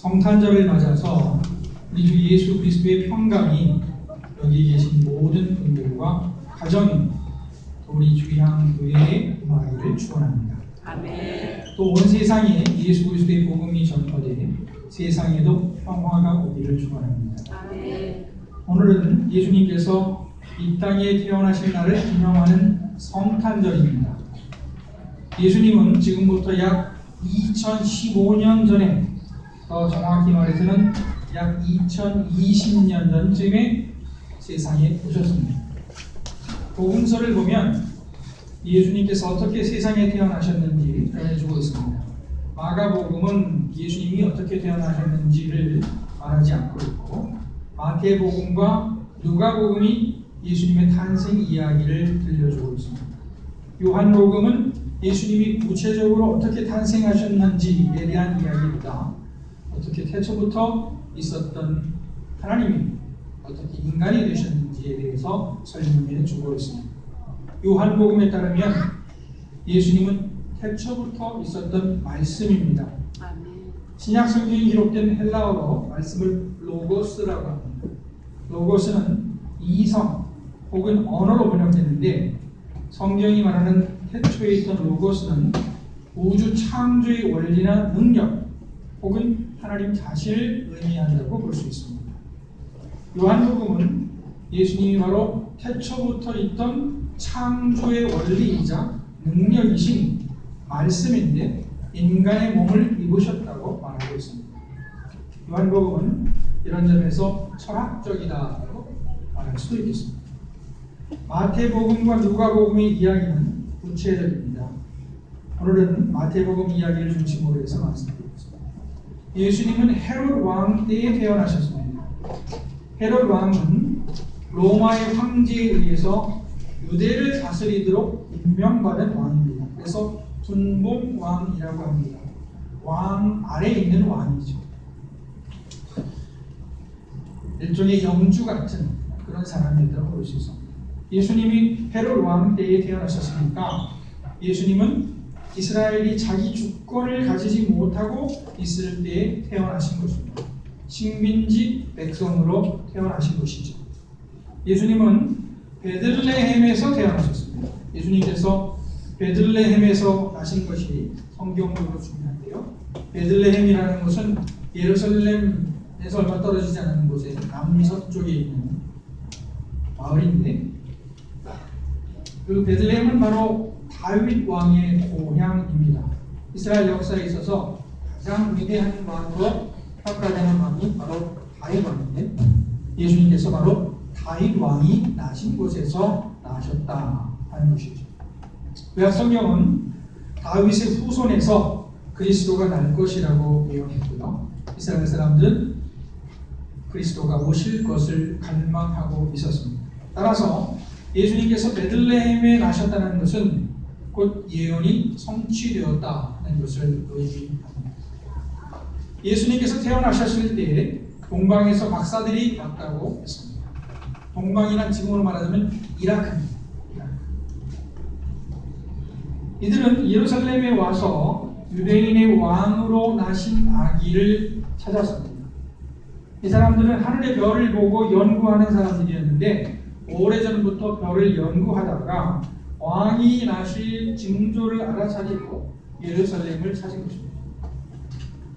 성탄절을 맞아서 우리 주 예수 그리스도의 평강이 여기 계신 모든 분들과 가정이 또 우리 주양교회에 임하기를 축원합니다. 아멘. 또 온 세상에 예수 그리스도의 복음이 전파돼 세상에도 평화가 오기를 축원합니다. 아멘. 오늘은 예수님께서 이 땅에 태어나신 날을 기념하는 성탄절입니다. 예수님은 지금부터 약 2015년 전에, 더 정확히 말해서는 약 2020년 전쯤에 세상에 오셨습니다. 복음서를 보면 예수님께서 어떻게 세상에 태어나셨는지 전해주고 있습니다. 마가복음은 예수님이 어떻게 태어나셨는지를 말하지 않고 있고, 마태복음과 누가복음이 예수님의 탄생 이야기를 들려주고 있습니다. 요한복음은 예수님이 구체적으로 어떻게 탄생하셨는지에 대한 이야기보다 어떻게 태초부터 있었던 하나님이 어떻게 인간이 되셨는지에 대해서 설명해 주고 있습니다. 요한복음에 따르면 예수님은 태초부터 있었던 말씀입니다. 아멘. 신약 성경에 기록된 헬라어로 말씀을 로고스라고 합니다. 로고스는 이성 혹은 언어로 번역되는데, 성경이 말하는 태초에 있던 로고스는 우주 창조의 원리나 능력 혹은 하나님 자신을 의미한다고 볼 수 있습니다. 요한복음은 예수님이 바로 태초부터 있던 창조의 원리이자 능력이신 말씀인데 인간의 몸을 입으셨다고 말하고 있습니다. 요한복음은 이런 점에서 철학적이다고 말할 수도 있겠습니다. 마태복음과 누가복음의 이야기는 구체적입니다. 오늘은 마태복음 이야기를 중심으로 해서 말씀드리겠습니다. 예수님은 헤롯 왕 때에 태어나셨습니다. 헤롯 왕은 로마의 황제에 의해서 유대를 다스리도록 임명받은 왕입니다. 그래서 분봉왕이라고 합니다. 왕 아래에 있는 왕이죠. 일종의 영주 같은 그런 사람이라고 볼 수 있습니다. 예수님이 헤롯 왕 때에 태어나셨으니까 예수님은 이스라엘이 자기 주권을 가지지 못하고 있을 때에 태어나신 것입니다. 식민지 백성으로 태어나신 것이죠. 예수님은 베들레헴에서 태어나셨습니다. 예수님께서 베들레헴에서 나신 것이 성경적으로 중요한데요. 베들레헴이라는 것은 예루살렘에서 얼마 떨어지지 않은 곳에 남서쪽에 있는 마을인데, 그 베들레헴은 바로 다윗 왕의 고향입니다. 이스라엘 역사에 있어서 가장 위대한 왕으로 평가되는 왕이 바로 다윗 왕인데, 예수님께서 바로 다윗 왕이 나신 곳에서 나셨다 하는 것이죠. 구약성경은 다윗의 후손에서 그리스도가 날 것이라고 예언했고요. 이스라엘 사람들은 그리스도가 오실 것을 갈망하고 있었습니다. 따라서 예수님께서 베들레헴에 나셨다는 것은 곧 예언이 성취되었다는 것을 의미합니다. 예수님께서 태어나셨을 때 동방에서 박사들이 왔다고 했습니다. 동방이란 지금으로 말하자면 이라크입니다. 이들은 예루살렘에 와서 유대인의 왕으로 나신 아기를 찾았습니다. 이 사람들은 하늘의 별을 보고 연구하는 사람들이었는데, 오래전부터 별을 연구하다가 왕이 나실 징조를 알아차리고 예루살렘을 찾은 것입니다.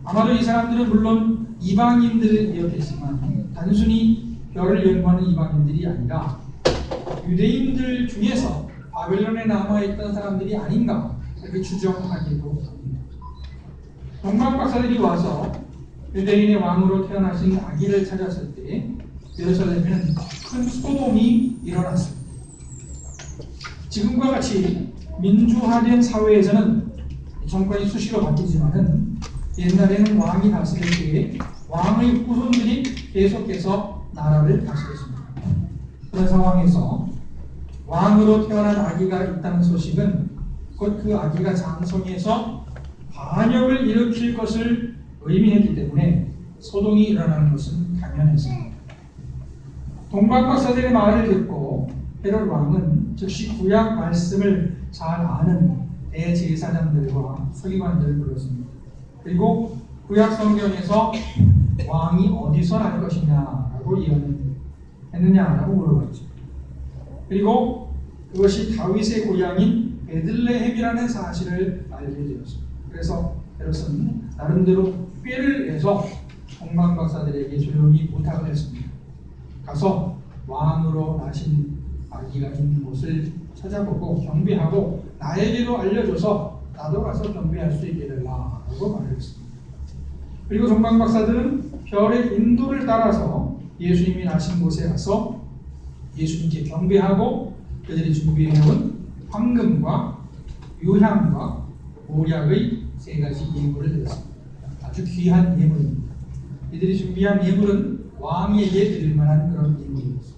아마도 이 사람들은 물론 이방인들이었겠지만 단순히 별을 연구하는 이방인들이 아니라 유대인들 중에서 바벨론에 남아있던 사람들이 아닌가 그렇게 추정하기도 합니다. 동방 박사들이 와서 유대인의 왕으로 태어나신 아기를 찾았을 때 예루살렘에는 큰 소동이 일어났습니다. 지금과 같이 민주화된 사회에서는 정권이 수시로 바뀌지만은 옛날에는 왕이 다스릴 때에 왕의 후손들이 계속해서 나라를 다스렸습니다. 그런 상황에서 왕으로 태어난 아기가 있다는 소식은 곧 그 아기가 장성해서 반역을 일으킬 것을 의미했기 때문에 소동이 일어나는 것은 당연했습니다. 동방박사들의 말을 듣고 헤롯 왕은 즉시 구약 말씀을 잘 아는 대제사장들과 서기관들을 불렀습니다. 그리고 구약 성경에서 왕이 어디서 날 것이냐라고 예언했느냐라고 물어봤죠. 그리고 그것이 다윗의 고향인 베들레헴이라는 사실을 알게 되었습니다. 그래서 헤롯은 나름대로 꾀를 내서 동방박사들에게 조용히 부탁을 했습니다. 가서 왕으로 나신 아기가 있는 곳을 찾아보고 경배하고 나에게도 알려줘서 나도 가서 경배할 수 있게 해달라고 말을 했습니다. 그리고 동방박사들은 별의 인도를 따라서 예수님이 나신 곳에 가서 예수님께 경배하고 그들이 준비해온 황금과 유향과 모략의 3가지 예물을 드렸습니다. 아주 귀한 예물입니다. 이들이 준비한 예물은 왕에게 드릴 만한 그런 예물이었습니다.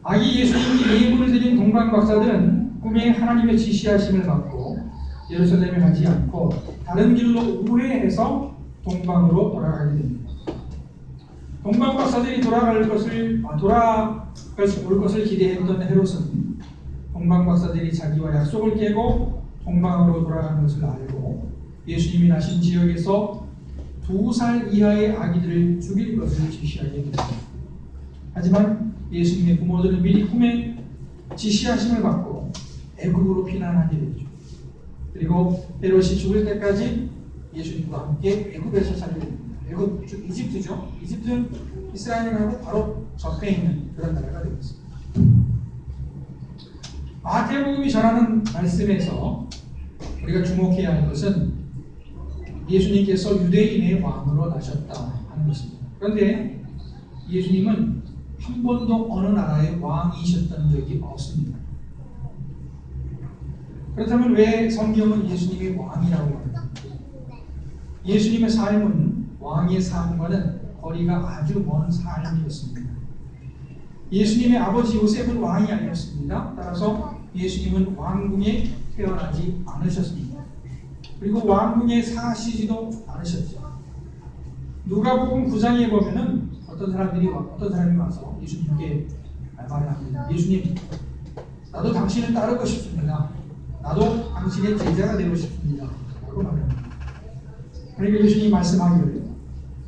아기 예수님이 예물을 드린 동방박사들은 꿈에 하나님의 지시하심을 받고 예루살렘에 가지 않고 다른 길로 우회해서 동방으로 돌아가게 됩니다. 동방박사들이 돌아올 것을 기대했던 헤롯은 동방박사들이 자기와 약속을 깨고 동방으로 돌아가는 것을 알고 예수님이 나신 지역에서 2살 이하의 아기들을 죽일 것을 지시하게 됩니다. 하지만 예수님의 부모들은 미리 꿈에 지시하심을 받고 애굽으로 피난하게 되죠. 그리고 헤롯이 죽을 때까지 예수님과 함께 애굽에서 살게 됩니다. 애굽, 이집트죠. 이집트는 이스라엘하고 바로 접해 있는 그런 나라가 되겠습니다. 마태복음이 전하는 말씀에서 우리가 주목해야 할 것은 예수님께서 유대인의 왕으로 나셨다 하는 것입니다. 그런데 예수님은 한 번도 어느 나라의 왕이셨던 적이 없습니다. 그렇다면 왜 성경은 예수님이 왕이라고 말합니까? 예수님의 삶은 왕의 삶과는 거리가 아주 먼 삶이었습니다. 예수님의 아버지 요셉은 왕이 아니었습니다. 따라서 예수님은 왕궁에 태어나지 않으셨습니다. 그리고 왕궁에 사시지도 않으셨죠. 누가복음 9장에 보면은 어떤 사람이 와서 예수님께 말을 합니다. 예수님, 나도 당신을 따르고 싶습니다. 나도 당신의 제자가 되고 싶습니다. 라고 말합니다. 그러니까 예수님이 말씀하기를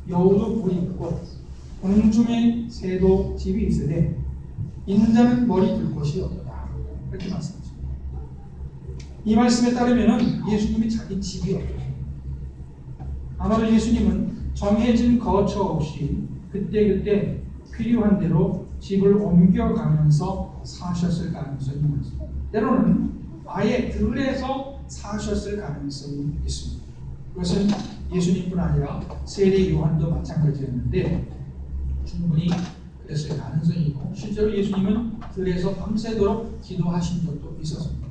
여우도 뿔이 있고 공중에 새도 집이 있으되 인자는 머리 둘 곳이 없다. 이렇게 말씀하십니다. 이 말씀에 따르면 예수님이 자기 집이 없습니다. 아마도 예수님은 정해진 거처 없이 그때그때 필요한 대로 집을 옮겨가면서 사셨을 가능성이 있습니다. 때로는 아예 들에서 사셨을 가능성이 있습니다. 그것은 예수님뿐 아니라 세례 요한도 마찬가지였는데 충분히 그랬을 가능성이 있고 실제로 예수님은 들에서 밤새도록 기도하신 적도 있었습니다.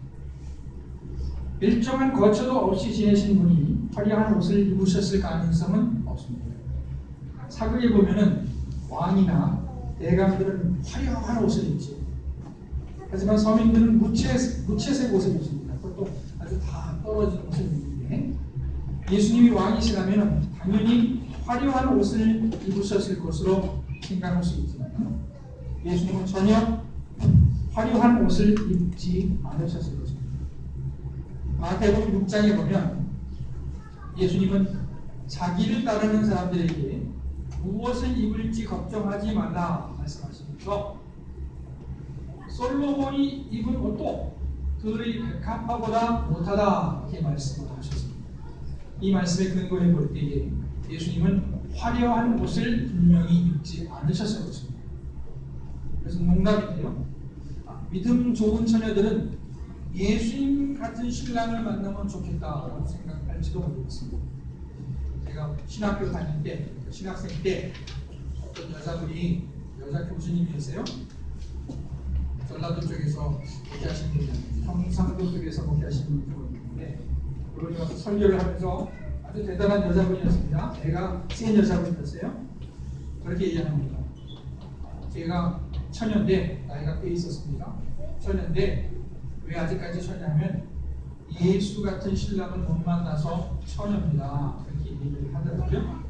일정한 거처도 없이 지내신 분이 화려한 옷을 입으셨을 가능성은 없습니다. 사극에 보면은 왕이나 대감들은 화려한 옷을 입지. 하지만 서민들은 무채색 옷을 입습니다. 그것도 아주 다 떨어진 옷을 입는데 예수님이 왕이시라면 당연히 화려한 옷을 입으셨을 것으로 생각할 수 있지만 예수님은 전혀 화려한 옷을 입지 않으셨을 것입니다. 마태복음 6장에 보면 예수님은 자기를 따르는 사람들에게 무엇을 입을지 걱정하지 말라 말씀하시면서 솔로몬이 입은 옷도 그의 백합화보다 못하다 이렇게 말씀을 하셨습니다. 이 말씀에 근거해 볼 때에 예수님은 화려한 옷을 분명히 입지 않으셨을 것입니다. 그래서 농담인데요. 믿음 좋은 처녀들은 예수님 같은 신랑을 만나면 좋겠다라고 생각할지도 모르겠습니다. 제가 신학교 다닐 때, 신학생 때 어떤 여자분이 여자 교수님이었어요. 전라도 쪽에서 목회하시는 분이 경상도 쪽에서 목회하시는 분인데 그분이 와서 설교를 하면서 아주 대단한 여자분이었습니다. 애가 센 여자분이었어요. 그렇게 얘기합니다. 제가 처녀인데 나이가 꽤 있었습니다. 처녀인데 왜 아직까지 처녀냐면 예수 같은 신랑을 못 만나서 처녀입니다. 그렇게 얘기를 하더라고요.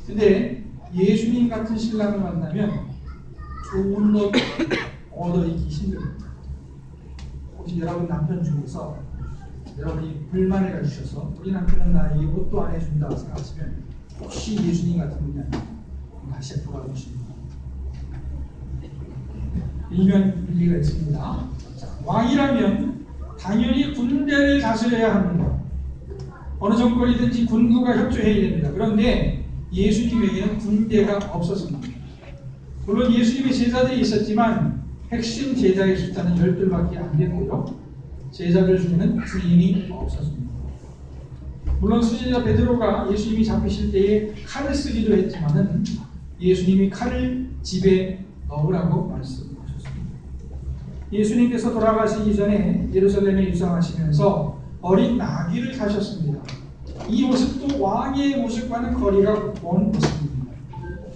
근데 예수님 같은 신랑을 만나면 좋은 옷 얻어 입기 힘듭니다. 혹시 여러분 남편 중에서 여러분이 불만을 가지셔서 우리 남편은 나에게 옷도 안 해준다 생각하시면 혹시 예수님 같은 분이 아니면 다시 돌아보십니다. 일면 일리가 있습니다. 자, 왕이라면 당연히 군대를 다스려야 합니다. 어느 정권이든지 군부가 협조해야 됩니다. 그런데 예수님에게는 군대가 없었습니다. 물론 예수님의 제자들이 있었지만 핵심 제자의 숫자는 12밖에 안 됐고요. 제자들 중에는 주인이 없었습니다. 물론 수제자 베드로가 예수님이 잡히실 때에 칼을 쓰기도 했지만은 예수님이 칼을 집에 넣으라고 말씀하셨습니다. 예수님께서 돌아가시기 전에 예루살렘에 입성하시면서 어린 나귀를 타셨습니다. 이 모습도 왕의 모습과는 거리가 먼 모습입니다.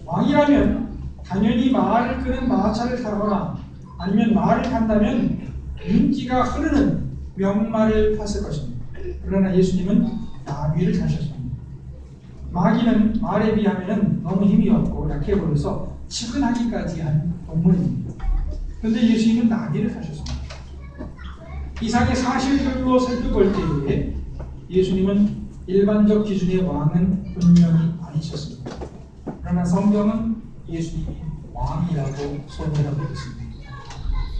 왕이라면 당연히 말을 끄는 마차를 타거나 아니면 말을 탄다면 윤기가 흐르는 명말을 탔을 것입니다. 그러나 예수님은 나귀를 타셨습니다. 마귀는 말에 비하면 너무 힘이 없고 약해 보여서 측은하기까지 한 동물입니다. 그런데 예수님은 나귀를 타셨습니다. 이상의 사실들로 살펴볼 때에 예수님은 일반적 기준의 왕은 분명히 아니셨습니다. 그러나 성경은 예수님이 왕이라고 소개하고 있습니다.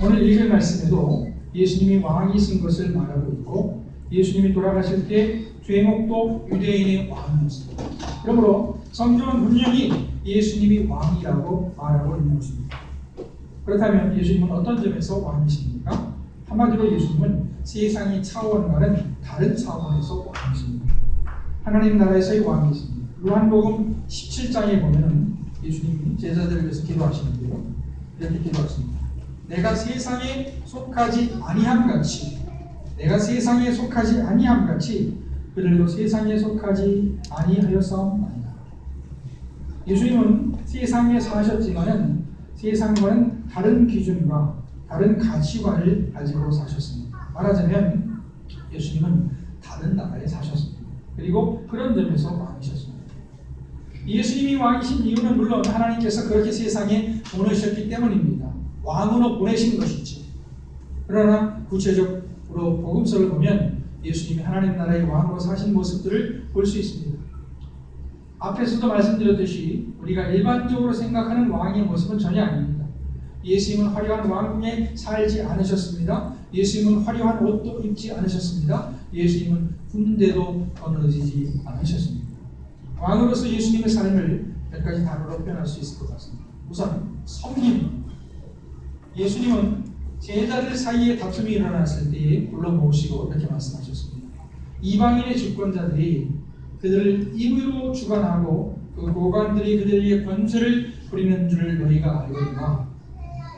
오늘 읽을 말씀에도 예수님이 왕이신 것을 말하고 있고 예수님이 돌아가실 때 죄목도 유대인의 왕이었습니다. 그러므로 성경은 분명히 예수님이 왕이라고 말하고 있는 것입니다. 그렇다면 예수님은 어떤 점에서 왕이십니까? 한마디로 예수님은 세상의 차원과는 다른 차원에서 왕이십니다. 하나님 나라에서의 왕이십니다. 요한복음 17장에 보면 예수님이 제자들을 위해서 기도하시는데요. 이렇게 기도하십니다. 내가 세상에 속하지 아니함같이 그들도 세상에 속하지 아니하였사옵나이다. 예수님은 세상에 사셨지만은 세상과는 다른 기준과 다른 가치관을 가지고 사셨습니다. 말하자면 예수님은 다른 나라에 사셨습니다. 그리고 그런 점에서 왕이셨습니다. 예수님이 왕이신 이유는 물론 하나님께서 그렇게 세상에 보내셨기 때문입니다. 왕으로 보내신 것이지. 그러나 구체적으로 복음서를 보면 예수님이 하나님 나라의 왕으로 사신 모습들을 볼 수 있습니다. 앞에서도 말씀드렸듯이 우리가 일반적으로 생각하는 왕의 모습은 전혀 아닙니다. 예수님은 화려한 왕에 살지 않으셨습니다. 예수님은 화려한 옷도 입지 않으셨습니다. 예수님은 군대도 거느지지 않으셨습니다. 왕으로서 예수님의 삶을 몇 가지 단어로 표현할 수 있을 것 같습니다. 우선 섬김입니다. 예수님은 제자들 사이에 다툼이 일어났을 때에 불러 모시고 이렇게 말씀하셨습니다. 이방인의 주권자들이 그들을 임의로 주관하고 그 고관들이 그들에게 권세를 부리는 줄을 너희가 알거니와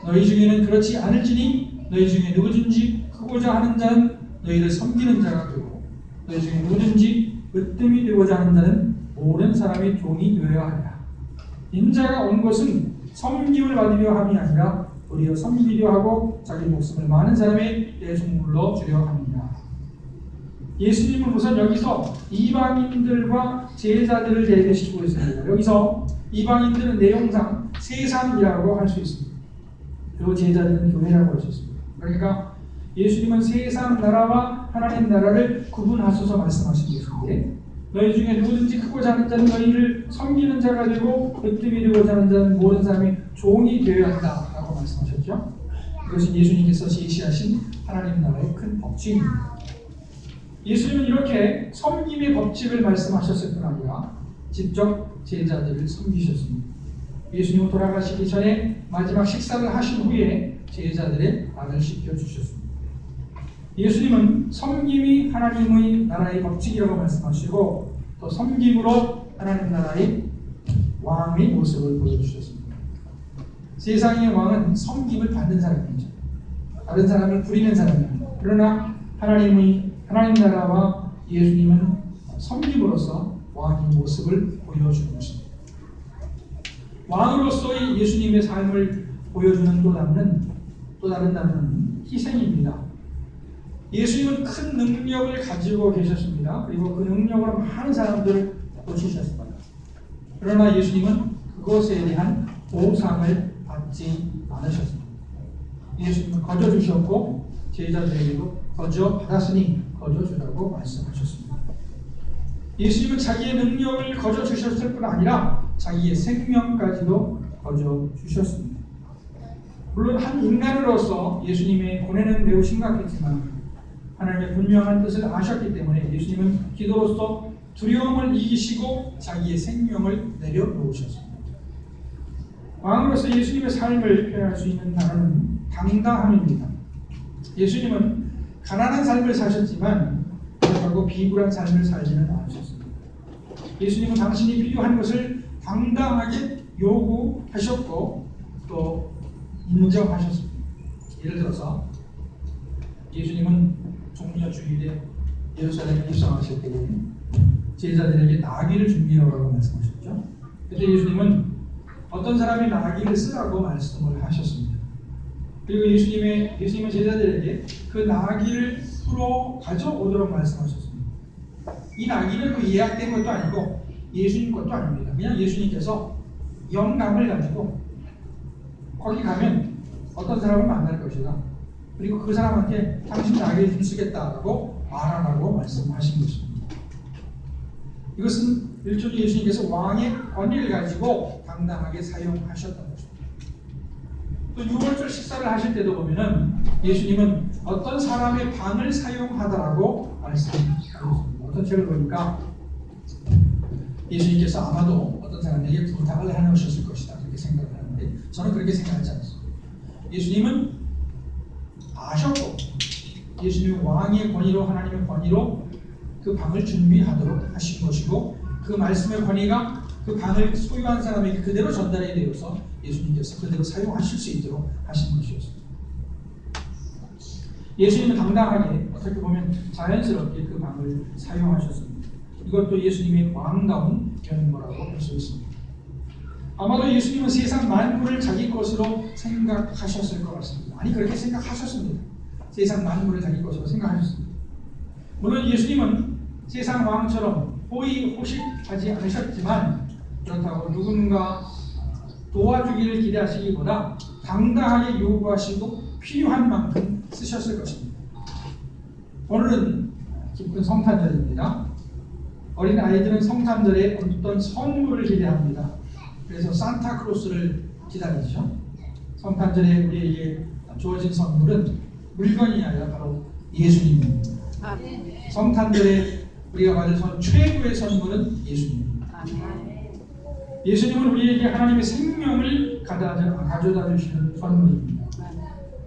너희 중에는 그렇지 않을지니 너희 중에 누구든지 크고자 하는 자는 너희를 섬기는 자가 되고 너희 중에 누구든지 으뜸이 되고자 하는 자는 모든 사람의 종이 되어야 하리라. 인자가 온 것은 섬김을 받으려 함이 아니라 도리어 섬기려 하고 자기 목숨을 많은 사람의 대속물로 주려 합니다. 예수님은 우선 여기서 이방인들과 제자들을 대표시키고 있습니다. 여기서 이방인들은 내용상 세상이라고 할 수 있습니다. 그리고 제자들은 교회라고 할 수 있습니다. 그러니까 예수님은 세상 나라와 하나님 나라를 구분하셔서 말씀하신 것인데 너희 중에 누구든지 크고자 하는 자는 너희를 섬기는 자가 되고 으뜸이 되고자 하는 자는 모든 사람의 종이 되어야 한다라고 말씀하셨죠. 이것은 예수님께서 제시하신 하나님 나라의 큰 법칙입니다. 예수님은 이렇게 섬김의 법칙을 말씀하셨을 뿐 아니라 직접 제자들을 섬기셨습니다. 예수님은 돌아가시기 전에 마지막 식사를 하신 후에 제자들의 밥을 시켜주셨습니다. 예수님은 섬김이 하나님의 나라의 법칙이라고 말씀하시고 또 섬김으로 하나님 나라의 왕의 모습을 보여주셨습니다. 세상의 왕은 섬김을 받는 사람이죠. 다른 사람을 부리는 사람입니다. 그러나 하나님 나라와 예수님은 섬김으로서 왕의 모습을 보여주는 것입니다. 왕으로서의 예수님의 삶을 보여주는 또 다른 단어는 희생입니다. 예수님은 큰 능력을 가지고 계셨습니다. 그리고 그 능력으로 많은 사람들을 고치셨습니다. 그러나 예수님은 그것에 대한 보상을 받지 않으셨습니다. 예수님은 거저 주셨고 제자들에게도 거저 받았으니 거저 주라고 말씀하셨습니다. 예수님은 자기의 능력을 거저 주셨을 뿐 아니라 자기의 생명까지도 거저 주셨습니다. 물론 한 인간으로서 예수님의 고뇌는 매우 심각했지만 하나님의 분명한 뜻을 아셨기 때문에 예수님은 기도로서 두려움을 이기시고 자기의 생명을 내려놓으셨습니다. 왕으로서 예수님의 삶을 표현할 수 있는 단어는 당당함입니다. 예수님은 가난한 삶을 사셨지만 그렇다고 비굴한 삶을 살지는 않으셨습니다. 예수님은 당신이 필요한 것을 당당하게 요구하셨고 또 인정하셨습니다. 예를 들어서 예수님은 종려주일에 예루살렘에 입성하실 때 제자들에게 나귀를 준비하라고 말씀하셨죠. 그때 예수님은 어떤 사람이 나귀를 쓰라고 말씀을 하셨습니다. 그리고 예수님은 제자들에게 그 나귀를 풀어 가져오도록 말씀하셨습니다. 이 나귀는 그 예약된 것도 아니고 예수님 것도 아닙니다. 그냥 예수님께서 영감을 가지고 거기 가면 어떤 사람을 만날 것이다. 그리고 그 사람한테 당신 나귀를 좀 쓰겠다라고 말하라고 말씀하신 것입니다. 이것은 일종의 예수님께서 왕의 권위를 가지고 당당하게 사용하셨던 것입니다. 또 유월절 식사를 하실 때도 보면은 예수님은 어떤 사람의 방을 사용하다라고 말씀하셨습니다. 어떤 책을 보니까 예수님께서 아마도 어떤 사람에게 부탁을 해놓으셨을 것이다 그렇게 생각을 하는데 저는 그렇게 생각하지 않습니다. 예수님은 아셨고 예수님은 왕의 권위로 하나님의 권위로 그 방을 준비하도록 하신 것이고 그 말씀의 권위가 그 방을 소유한 사람에게 그대로 전달이 되어서 예수님께서 그대로 사용하실 수 있도록 하신 것이었습니다. 예수님은 당당하게 어떻게 보면 자연스럽게 그 방을 사용하셨습니다. 이것도 예수님의 왕다운 면모라고 할 수 있습니다. 아마도 예수님은 세상 만물을 자기 것으로 생각하셨을 것 같습니다. 아니 그렇게 생각하셨습니다. 세상 만물을 자기 것으로 생각하셨습니다. 물론 예수님은 세상 왕처럼 호의호식하지 않으셨지만 그렇다고 누군가 도와주기를 기대하시기보다 당당하게 요구하시고 필요한 만큼 쓰셨을 것입니다. 오늘은 기쁜 성탄절입니다. 어린 아이들은 성탄절에 어떤 선물을 기대합니다. 그래서 산타크로스를 기다리죠. 성탄절에 우리에게 주어진 선물은 물건이 아니라 바로 예수님입니다. 성탄절에 우리가 받을 최고의 선물은 예수님입니다. 예수님은 우리에게 하나님의 생명을 가져다 주시는 선물입니다.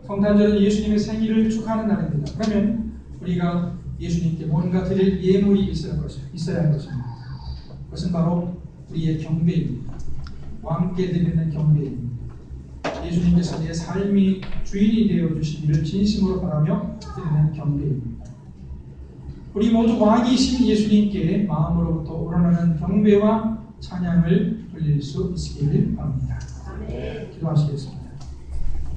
성탄절은 예수님의 생일을 축하하는 날입니다. 그러면 우리가 예수님께 뭔가 드릴 예물이 있어야 할 것입니다. 그것은 바로 우리의 경배입니다. 왕께 드리는 경배입니다. 예수님께서 내 삶이 주인이 되어 주시기를 진심으로 바라며 드리는 경배입니다. 우리 모두 왕이신 예수님께 마음으로부터 우러나는 경배와 찬양을 돌릴 수 있기를 바랍니다. 기도하시겠습니다.